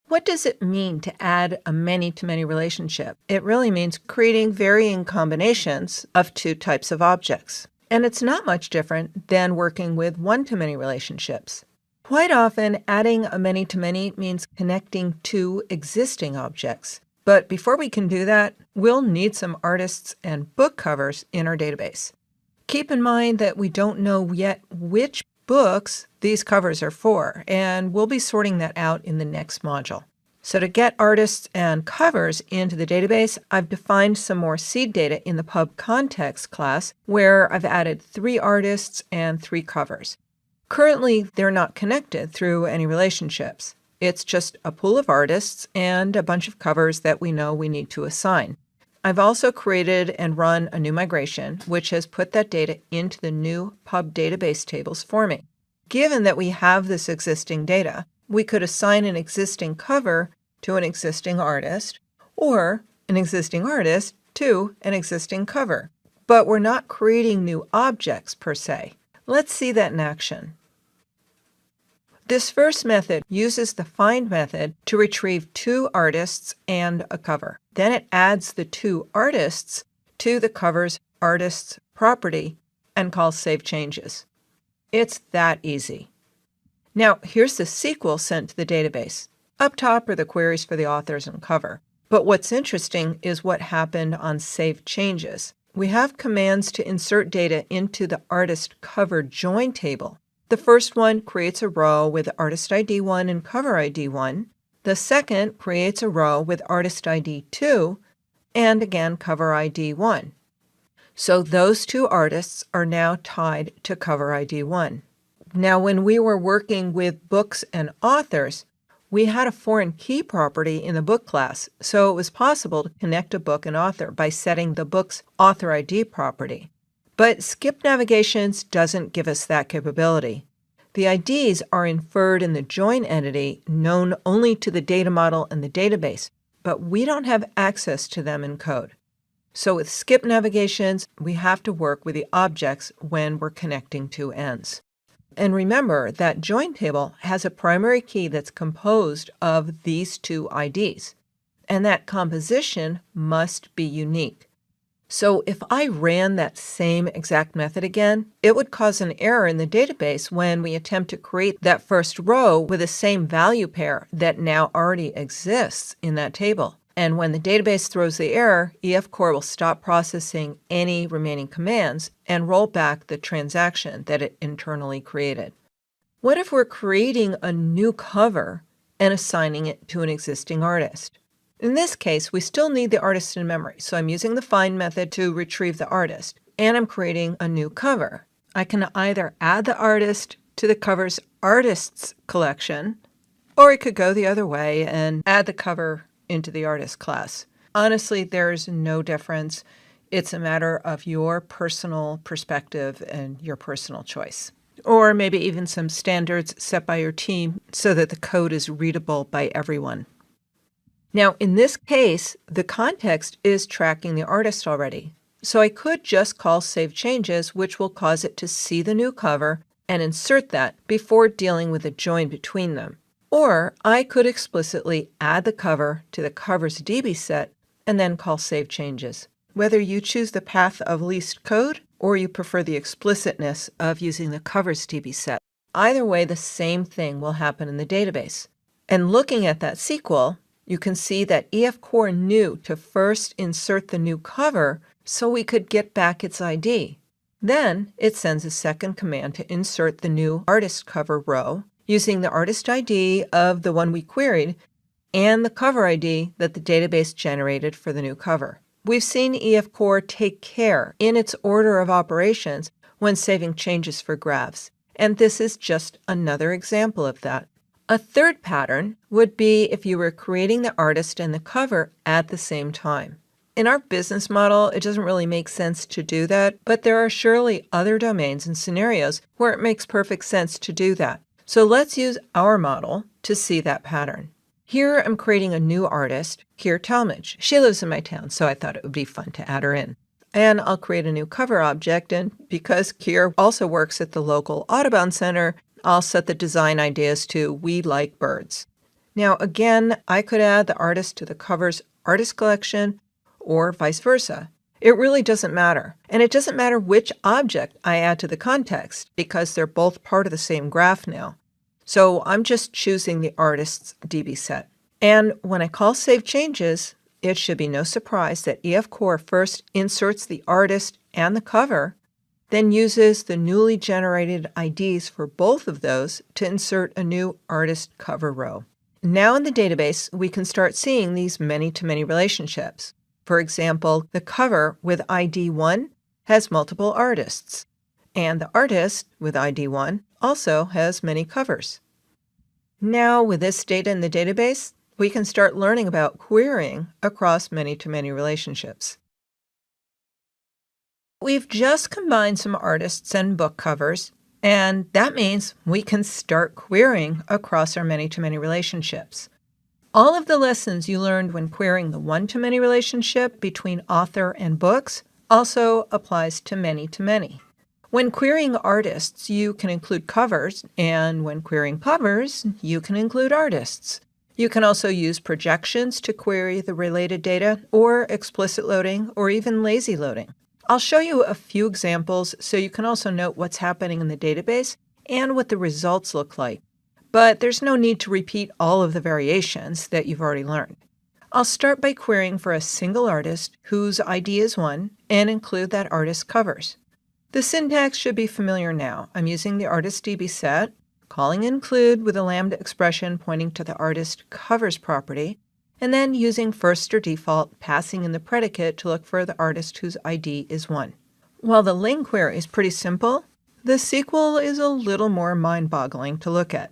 What does it mean to add a many-to-many relationship? It really means creating varying combinations of two types of objects. And it's not much different than working with one-to-many relationships. Quite often, adding a many-to-many means connecting two existing objects. But before we can do that, we'll need some artists and book covers in our database. Keep in mind that we don't know yet which books these covers are for, and we'll be sorting that out in the next module. So to get artists and covers into the database, I've defined some more seed data in the Pub Context class, where I've added 3 artists and 3 covers. Currently, they're not connected through any relationships. It's just a pool of artists and a bunch of covers that we know we need to assign. I've also created and run a new migration, which has put that data into the new Pub database tables for me. Given that we have this existing data, we could assign an existing cover to an existing artist, or an existing artist to an existing cover. But we're not creating new objects per se. Let's see that in action. This first method uses the find method to retrieve 2 artists and a cover. Then it adds the 2 artists to the cover's artists property and calls save changes. It's that easy. Now, here's the SQL sent to the database. Up top are the queries for the authors and cover. But what's interesting is what happened on save changes. We have commands to insert data into the artist cover join table. The first one creates a row with artist ID 1 and cover ID 1. The second creates a row with artist ID 2 and again cover ID 1. So those 2 artists are now tied to cover ID 1. Now, when we were working with books and authors, we had a foreign key property in the book class, so it was possible to connect a book and author by setting the book's author ID property. But Skip Navigations doesn't give us that capability. The IDs are inferred in the join entity known only to the data model and the database, but we don't have access to them in code. So with Skip Navigations, we have to work with the objects when we're connecting 2 ends. And remember that join table has a primary key that's composed of these 2 IDs, and that composition must be unique. So if I ran that same exact method again, it would cause an error in the database when we attempt to create that first row with the same value pair that now already exists in that table. And when the database throws the error, EFCore will stop processing any remaining commands and roll back the transaction that it internally created. What if we're creating a new cover and assigning it to an existing artist? In this case, we still need the artist in memory, so I'm using the find method to retrieve the artist, and I'm creating a new cover. I can either add the artist to the cover's artists collection, or I could go the other way and add the cover into the artist class. Honestly, there's no difference. It's a matter of your personal perspective and your personal choice. Or maybe even some standards set by your team so that the code is readable by everyone. Now, in this case, the context is tracking the artist already. So I could just call save changes, which will cause it to see the new cover and insert that before dealing with a join between them. Or I could explicitly add the cover to the cover's DB set and then call save changes. Whether you choose the path of least code or you prefer the explicitness of using the cover's DB set, either way, the same thing will happen in the database. And looking at that SQL, you can see that EFCore knew to first insert the new cover so we could get back its ID. Then it sends a second command to insert the new artist cover row using the artist ID of the one we queried and the cover ID that the database generated for the new cover. We've seen EFCore take care in its order of operations when saving changes for graphs, and this is just another example of that. A third pattern would be if you were creating the artist and the cover at the same time. In our business model, it doesn't really make sense to do that, but there are surely other domains and scenarios where it makes perfect sense to do that. So let's use our model to see that pattern. Here I'm creating a new artist, Keir Talmadge. She lives in my town, so I thought it would be fun to add her in. And I'll create a new cover object, and because Keir also works at the local Audubon Center, I'll set the design ideas to We Like Birds. Now, again, I could add the artist to the cover's artist collection or vice versa. It really doesn't matter. And it doesn't matter which object I add to the context because they're both part of the same graph now. So I'm just choosing the artist's DB set. And when I call Save Changes, it should be no surprise that EF Core first inserts the artist and the cover, then uses the newly generated IDs for both of those to insert a new artist cover row. Now in the database, we can start seeing these many-to-many relationships. For example, the cover with ID 1 has multiple artists, and the artist with ID 1 also has many covers. Now, with this data in the database, we can start learning about querying across many-to-many relationships. We've just combined some artists and book covers, and that means we can start querying across our many-to-many relationships. All of the lessons you learned when querying the one-to-many relationship between author and books also applies to many-to-many. When querying artists, you can include covers, and when querying covers, you can include artists. You can also use projections to query the related data, or explicit loading, or even lazy loading. I'll show you a few examples so you can also note what's happening in the database and what the results look like. But there's no need to repeat all of the variations that you've already learned. I'll start by querying for a single artist whose ID is 1 and include that artist's covers. The syntax should be familiar now. I'm using the artist DB set, calling include with a lambda expression pointing to the artist covers property, and then using first or default, passing in the predicate to look for the artist whose ID is 1. While the ling query is pretty simple, the SQL is a little more mind-boggling to look at.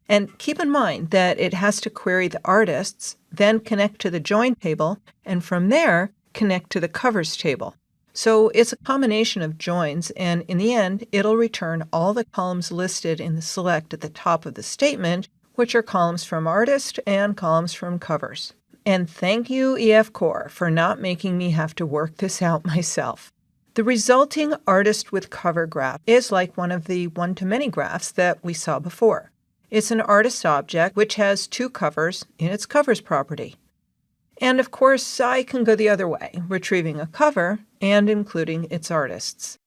And keep in mind that it has to query the artists, then connect to the join table, and from there, connect to the covers table. So it's a combination of joins, and in the end, it'll return all the columns listed in the select at the top of the statement, which are columns from artist and columns from covers. And thank you, EF Core, for not making me have to work this out myself. The resulting artist with cover graph is like one of the one-to-many graphs that we saw before. It's an artist object which has 2 covers in its covers property. And of course, I can go the other way, retrieving a cover and including its artists.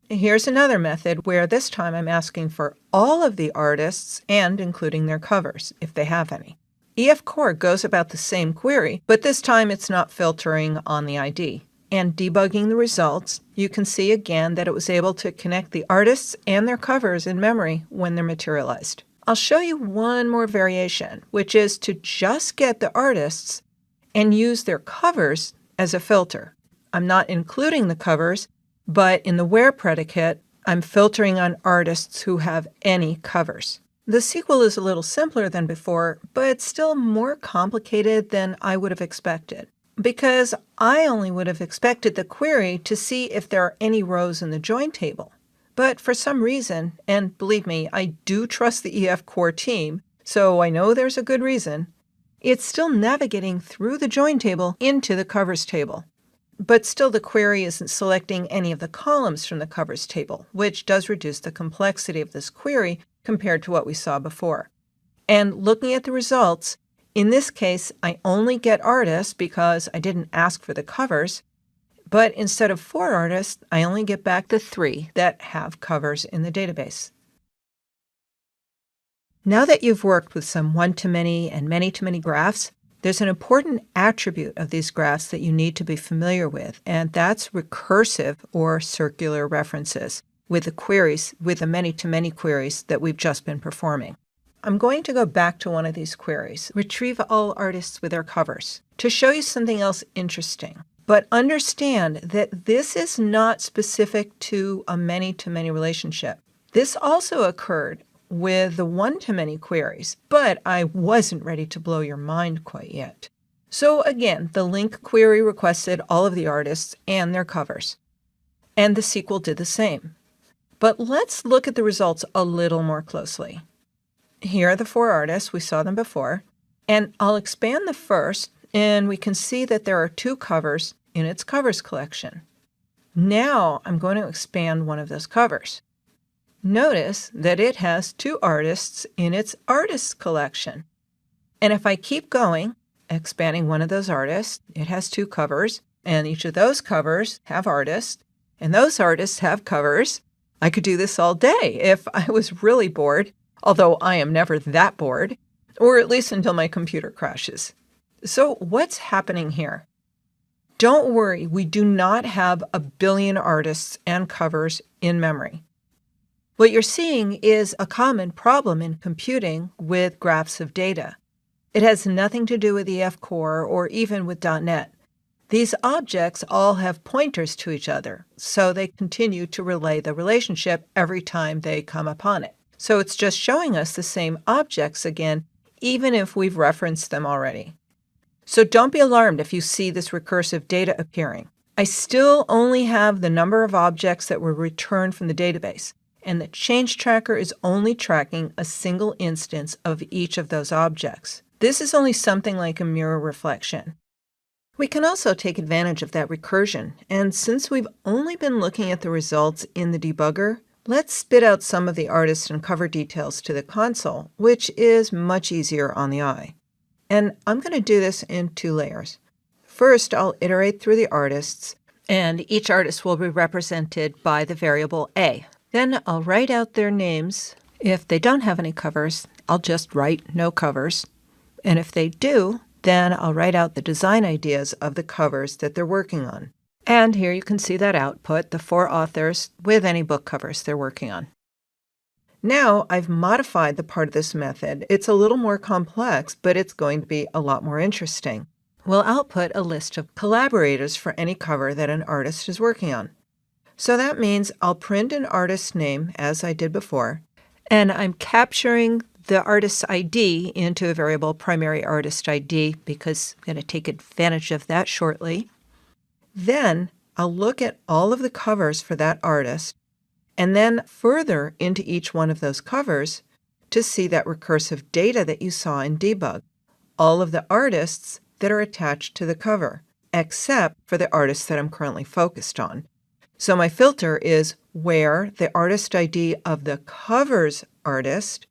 Here's another method where this time I'm asking for all of the artists and including their covers, if they have any. EF Core goes about the same query, but this time it's not filtering on the ID. And debugging the results, you can see again that it was able to connect the artists and their covers in memory when they're materialized. I'll show you one more variation, which is to just get the artists and use their covers as a filter. I'm not including the covers, but in the where predicate, I'm filtering on artists who have any covers. The SQL is a little simpler than before, but still more complicated than I would have expected, because I only would have expected the query to see if there are any rows in the join table. But for some reason, and believe me, I do trust the EF Core team, so I know there's a good reason, it's still navigating through the join table into the covers table. But still the query isn't selecting any of the columns from the covers table, which does reduce the complexity of this query compared to what we saw before. And looking at the results, in this case, I only get artists because I didn't ask for the covers, but instead of 4 artists, I only get back the 3 that have covers in the database. Now that you've worked with some one-to-many and many-to-many graphs, there's an important attribute of these graphs that you need to be familiar with, and that's recursive or circular references with the many-to-many queries that we've just been performing. I'm going to go back to one of these queries, retrieve all artists with their covers, to show you something else interesting. But understand that this is not specific to a many-to-many relationship. This also occurred with the one-to-many queries, but I wasn't ready to blow your mind quite yet. So again, the link query requested all of the artists and their covers, and the SQL did the same. But let's look at the results a little more closely. Here are the 4 artists, we saw them before, and I'll expand the first, and we can see that there are 2 covers in its covers collection. Now I'm going to expand one of those covers. Notice that it has 2 artists in its artists collection. And if I keep going, expanding one of those artists, it has 2 covers, and each of those covers have artists, and those artists have covers. I could do this all day if I was really bored, although I am never that bored, or at least until my computer crashes. So what's happening here? Don't worry, we do not have a billion artists and covers in memory. What you're seeing is a common problem in computing with graphs of data. It has nothing to do with EF Core or even with .NET. These objects all have pointers to each other, so they continue to relay the relationship every time they come upon it. So it's just showing us the same objects again, even if we've referenced them already. So don't be alarmed if you see this recursive data appearing. I still only have the number of objects that were returned from the database, and the change tracker is only tracking a single instance of each of those objects. This is only something like a mirror reflection. We can also take advantage of that recursion, and since we've only been looking at the results in the debugger, let's spit out some of the artist and cover details to the console, which is much easier on the eye. And I'm going to do this in 2 layers. First, I'll iterate through the artists, and each artist will be represented by the variable A. Then I'll write out their names. If they don't have any covers, I'll just write no covers. And if they do, then I'll write out the design ideas of the covers that they're working on. And here you can see that output, the 4 authors with any book covers they're working on. Now I've modified the part of this method. It's a little more complex, but it's going to be a lot more interesting. We'll output a list of collaborators for any cover that an artist is working on. So that means I'll print an artist's name, as I did before, and I'm capturing the artist's ID into a variable primary artist ID because I'm going to take advantage of that shortly. Then I'll look at all of the covers for that artist and then further into each one of those covers to see that recursive data that you saw in debug, all of the artists that are attached to the cover, except for the artists that I'm currently focused on. So my filter is where the artist ID of the covers artist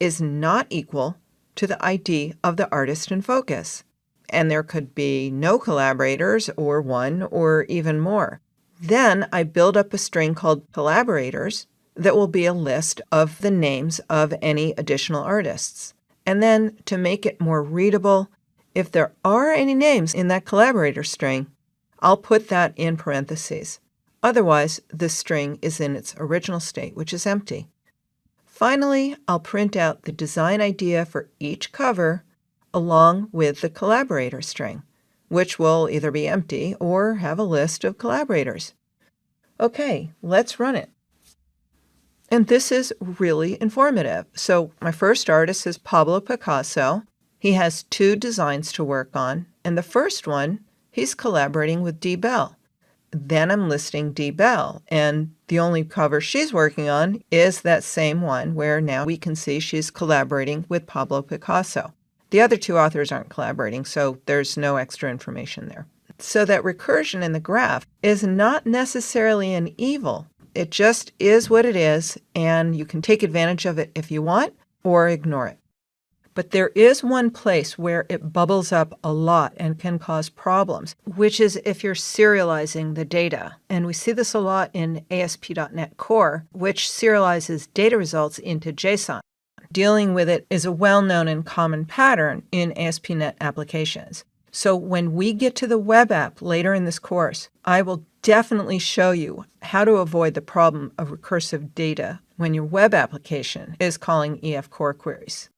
is not equal to the ID of the artist in focus. And there could be no collaborators or 1 or even more. Then I build up a string called collaborators that will be a list of the names of any additional artists. And then to make it more readable, if there are any names in that collaborator string, I'll put that in parentheses. Otherwise, the string is in its original state, which is empty. Finally, I'll print out the design idea for each cover along with the collaborator string, which will either be empty or have a list of collaborators. Okay, let's run it. And this is really informative. So my first artist is Pablo Picasso. He has 2 designs to work on, and the first one, he's collaborating with Dee Bell. Then I'm listing Dee Bell, and the only cover she's working on is that same one where now we can see she's collaborating with Pablo Picasso. The other 2 authors aren't collaborating, so there's no extra information there. So that recursion in the graph is not necessarily an evil. It just is what it is, and you can take advantage of it if you want or ignore it. But there is one place where it bubbles up a lot and can cause problems, which is if you're serializing the data. And we see this a lot in ASP.NET Core, which serializes data results into JSON. Dealing with it is a well-known and common pattern in ASP.NET applications. So when we get to the web app later in this course, I will definitely show you how to avoid the problem of recursive data when your web application is calling EF Core queries.